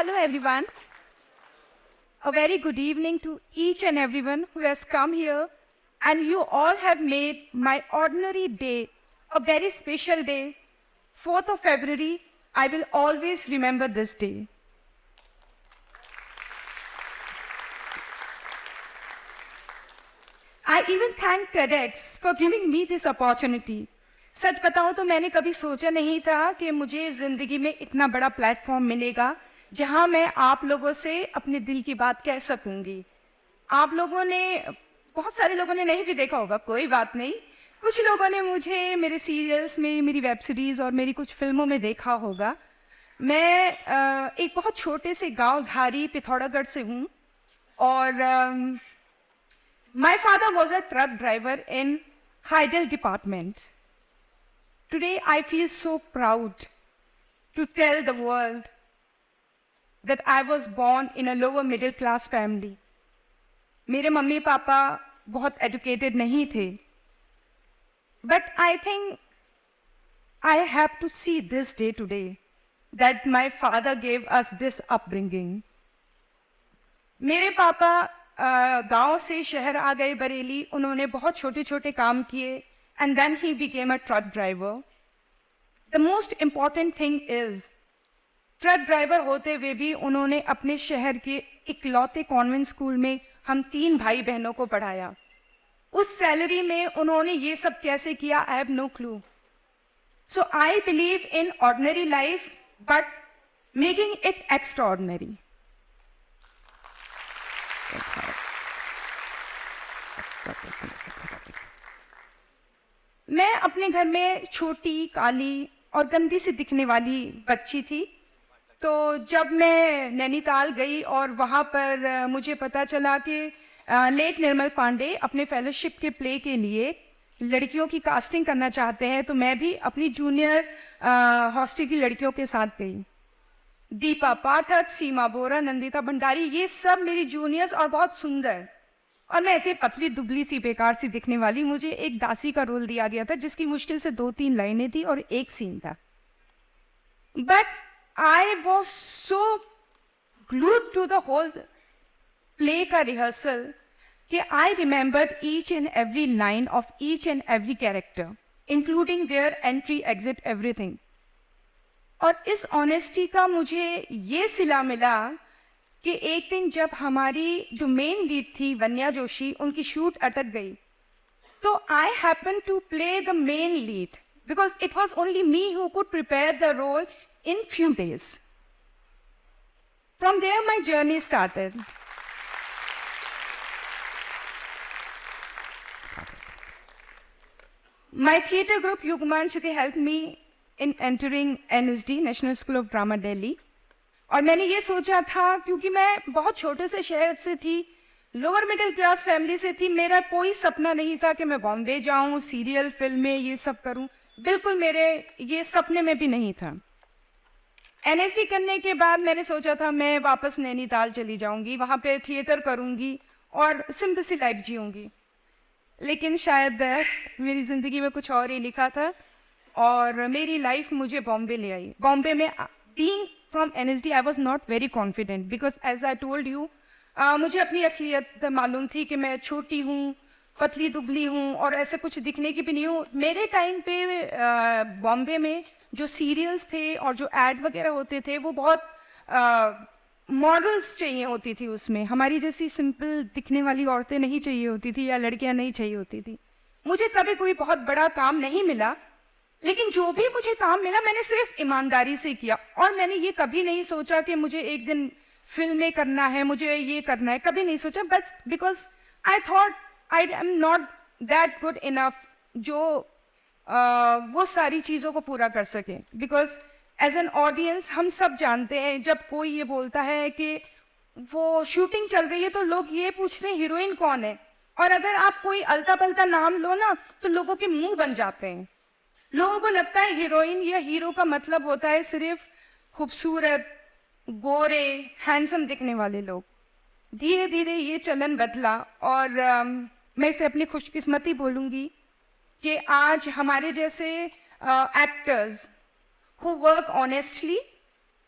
hello everyone. A very good evening to each and everyone who has come here, and you all have made my ordinary day a very special day. 4th of February, I will always remember this day. I even thank TEDx for giving me this opportunity. सच बताऊं तो मैंने कभी सोचा नहीं था कि मुझे ज़िंदगी में इतना बड़ा प्लेटफॉर्म मिलेगा जहां मैं आप लोगों से अपने दिल की बात कह सकूंगी। आप लोगों ने, बहुत सारे लोगों ने नहीं भी देखा होगा, कोई बात नहीं। कुछ लोगों ने मुझे मेरे सीरियल्स में, मेरी वेब सीरीज़ और मेरी कुछ फिल्मों में देखा होगा। मैं एक बहुत छोटे से गांव धारी पिथौरागढ़ से हूँ और my father was a truck driver in Heidel department. Today I feel so proud to tell the world that I was born in a lower middle class family. मेरे मम्मी पापा बहुत educated नहीं थे. But I think I have to see this day today that my father gave us this upbringing. मेरे पापा गांव से शहर आ गए बरेली. उन्होंने बहुत छोटे छोटे काम किए and then he became a truck driver. The most important thing is, truck driver होते हुए भी उन्होंने अपने शहर के इकलौते कॉन्वेंट स्कूल में हम 3 भाई बहनों को पढ़ाया. उस सैलरी में उन्होंने ये सब कैसे किया, I have no clue. So I believe in ordinary life but making it extraordinary. मैं अपने घर में छोटी, काली और गंदी सी दिखने वाली बच्ची थी. तो जब मैं नैनीताल गई और वहाँ पर मुझे पता चला कि लेट निर्मल पांडे अपने फेलोशिप के प्ले के लिए लड़कियों की कास्टिंग करना चाहते हैं, तो मैं भी अपनी जूनियर हॉस्टल की लड़कियों के साथ गई. दीपा पाठक, सीमा बोरा, नंदिता भंडारी, ये सब मेरी जूनियर्स और बहुत सुंदर. और मैं ऐसे पतली दुबली सी बेकार सी दिखने वाली, मुझे एक दासी का रोल दिया गया था जिसकी मुश्किल से 2-3 लाइनें थी और एक सीन था. But I was so glued to the whole play का रिहर्सल कि I remembered each and every line of each and every character, including their entry, exit, everything. और इस ऑनेस्टी का मुझे ये सिला मिला कि एक दिन जब हमारी जो मेन लीड थी वन्या जोशी, उनकी शूट अटक गई, तो I happen to play the main lead because it was only me who could prepare the role in few days. From there my journey started. My theatre group Yugmanch, they helped me in entering NSD, National School of Drama, Delhi. और मैंने ये सोचा था, क्योंकि मैं बहुत छोटे से शहर से थी, लोअर मिडिल क्लास फैमिली से थी, मेरा कोई सपना नहीं था कि मैं बॉम्बे जाऊं, सीरियल, फिल्में, ये सब करूं. बिल्कुल मेरे ये सपने में भी नहीं था. एनएसडी करने के बाद मैंने सोचा था मैं वापस नैनीताल चली जाऊंगी, वहाँ पे थिएटर करूंगी और सिंपल सी लाइफ जीऊंगी. लेकिन शायद मेरी ज़िंदगी में कुछ और ही लिखा था और मेरी लाइफ मुझे बॉम्बे ले आई. बॉम्बे में being from NSD I was not very confident because as I told you, मुझे अपनी असलियत मालूम थी कि मैं छोटी हूँ, पतली दुबली हूँ और ऐसे कुछ दिखने की भी नहीं हूँ. मेरे टाइम पे बॉम्बे में जो सीरियल्स थे और जो एड वगैरह होते थे वो बहुत मॉडल्स चाहिए होती थी. उसमें हमारी जैसी सिंपल दिखने वाली औरतें नहीं चाहिए होती थी या लड़कियां नहीं चाहिए होती थी. मुझे कभी कोई बहुत बड़ा काम नहीं मिला, लेकिन जो भी मुझे काम मिला मैंने सिर्फ ईमानदारी से किया. और मैंने ये कभी नहीं सोचा कि मुझे एक दिन फिल्में करना है, मुझे ये करना है, कभी नहीं सोचा. बस because I thought I am not that good enough जो वो सारी चीज़ों को पूरा कर सके. बिकॉज एज एन ऑडियंस हम सब जानते हैं, जब कोई ये बोलता है कि वो शूटिंग चल रही है तो लोग ये पूछते हैं हीरोइन कौन है, और अगर आप कोई अलता पलता नाम लो ना तो लोगों के मुंह बन जाते हैं. लोगों को लगता है हीरोइन या हीरो का मतलब होता है सिर्फ खूबसूरत, गोरे, हैंडसम दिखने वाले लोग. धीरे धीरे ये चलन बदला और मैं इसे अपनी खुशकिस्मती बोलूँगी कि आज हमारे जैसे actors who work honestly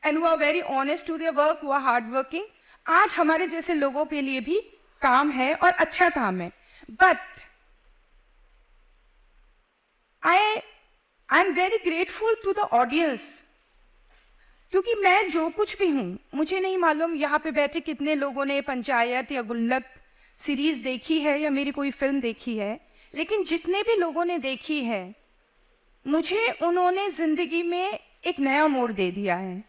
and who are very honest to their work, who are hard working. आज हमारे जैसे लोगों के लिए भी काम है और अच्छा काम है. But I'm very grateful to the audience. क्योंकि मैं जो कुछ भी हूँ, मुझे नहीं मालूम यहाँ पे बैठे कितने लोगों ने पंचायत या गुल्लक सीरीज देखी है या मेरी कोई फिल्म देखी है, लेकिन जितने भी लोगों ने देखी है, मुझे उन्होंने जिंदगी में एक नया मोड़ दे दिया है.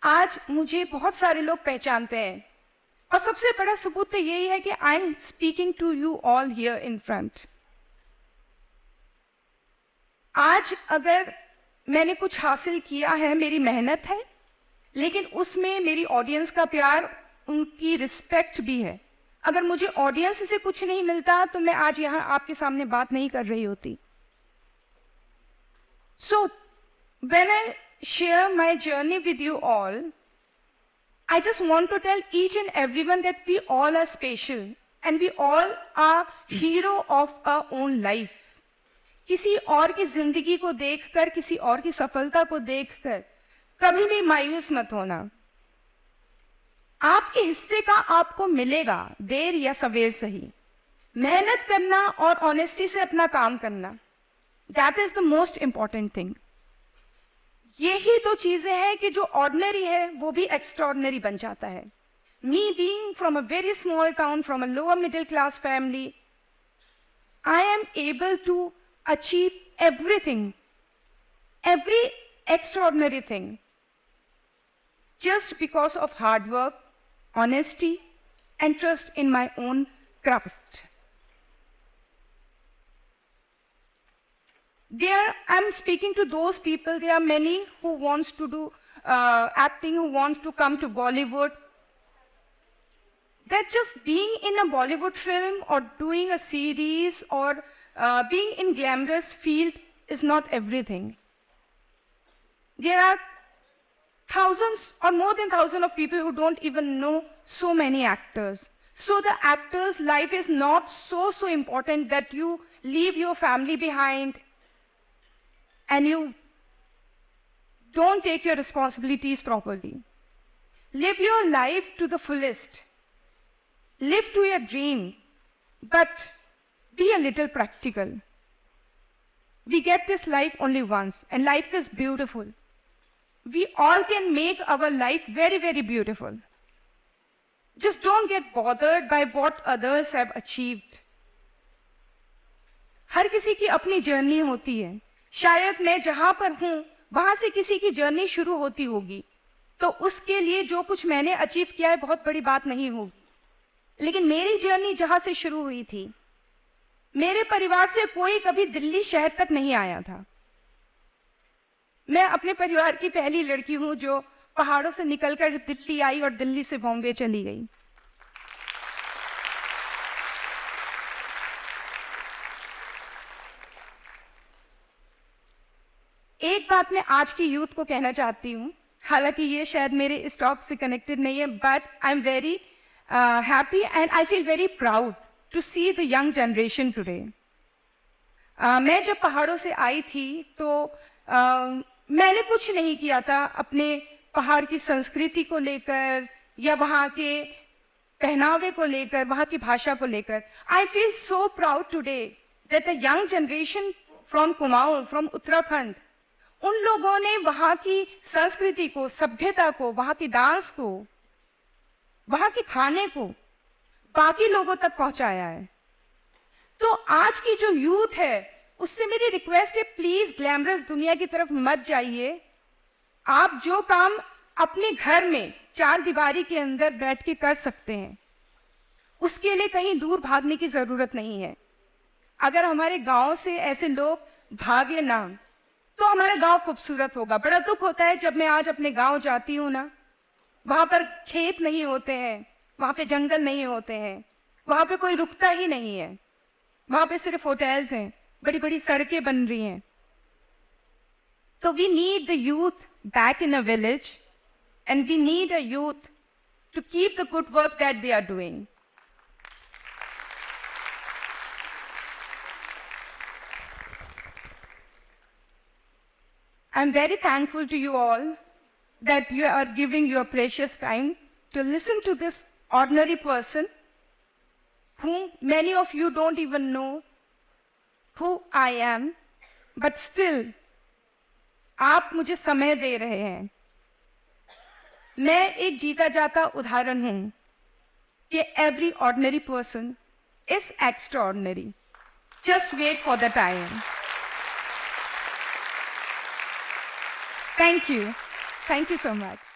आज मुझे बहुत सारे लोग पहचानते हैं और सबसे बड़ा सबूत तो यही है कि I am speaking to you all here in front. आज अगर मैंने कुछ हासिल किया है, मेरी मेहनत है, लेकिन उसमें मेरी ऑडियंस का प्यार, उनकी रिस्पेक्ट भी है. अगर मुझे ऑडियंस से कुछ नहीं मिलता तो मैं आज यहाँ आपके सामने बात नहीं कर रही होती. So, when I share my journey with you all, I just want to tell each and everyone that we all are special and we all are hero of our own life. किसी और की जिंदगी को देखकर, किसी और की सफलता को देखकर कभी भी मायूस मत होना. आपके हिस्से का आपको मिलेगा, देर या सवेर सही. मेहनत करना और ऑनेस्टी से अपना काम करना, that is the most important thing. यही तो चीजें हैं कि जो ऑर्डिनरी है वो भी एक्स्ट्राऑर्डिनरी बन जाता है. Me being from a very small town, from a lower middle class family, I am able to achieve everything, every extraordinary thing, just because of hard work, honesty, and trust in my own craft. I'm speaking to those people. There are many who wants to do acting, who wants to come to Bollywood. That just being in a Bollywood film or doing a series or being in glamorous field is not everything. There are thousands or more than thousands of people who don't even know so many actors. So the actor's life is not so important that you leave your family behind and you don't take your responsibilities properly. Live your life to the fullest. Live to your dream, but be a little practical. We get this life only once, and life is beautiful. We all can make our life very, very beautiful. Just don't get bothered by what others have achieved. हर किसी की अपनी journey होती है. शायद मैं जहां पर हूं वहां से किसी की जर्नी शुरू होती होगी, तो उसके लिए जो कुछ मैंने अचीव किया है बहुत बड़ी बात नहीं होगी. लेकिन मेरी जर्नी जहां से शुरू हुई थी, मेरे परिवार से कोई कभी दिल्ली शहर तक नहीं आया था. मैं अपने परिवार की पहली लड़की हूं जो पहाड़ों से निकलकर दिल्ली आई और दिल्ली से बॉम्बे चली गई. एक बात मैं आज की यूथ को कहना चाहती हूं, हालांकि ये शायद मेरे इस टॉक से कनेक्टेड नहीं है, but I am very happy and I feel very proud to see the young generation today. मैं जब पहाड़ों से आई थी तो मैंने कुछ नहीं किया था अपने पहाड़ की संस्कृति को लेकर या वहाँ के पहनावे को लेकर, वहाँ की भाषा को लेकर. I feel so proud today that the young generation from Kumaon, from Uttarakhand, उन लोगों ने वहाँ की संस्कृति को, सभ्यता को, वहाँ की डांस को, वहाँ के खाने को बाकी लोगों तक पहुंचाया है. तो आज की जो यूथ है उससे मेरी रिक्वेस्ट है, प्लीज ग्लैमरस दुनिया की तरफ मत जाइए. आप जो काम अपने घर में चार दीवारी के अंदर बैठ के कर सकते हैं, उसके लिए कहीं दूर भागने की जरूरत नहीं है. अगर हमारे गांव से ऐसे लोग भागे ना तो हमारा गांव खूबसूरत होगा. बड़ा दुख होता है जब मैं आज अपने गांव जाती हूँ ना, वहां पर खेत नहीं होते हैं, वहां पे जंगल नहीं होते हैं, वहां पे कोई रुकता ही नहीं है, वहां पे सिर्फ होटल्स हैं, बड़ी बड़ी सड़कें बन रही हैं. तो we need the youth back in a village and we need a youth to keep the good work that they are doing. I'm very thankful to you all that you are giving your precious time to listen to this ordinary person whom many of you don't even know who I am, but still आप मुझे समय दे रहे हैं. मैं एक जीता जाता उदाहरण हूं कि every ordinary person is extraordinary. Just wait for the time. Thank you. Thank you so much.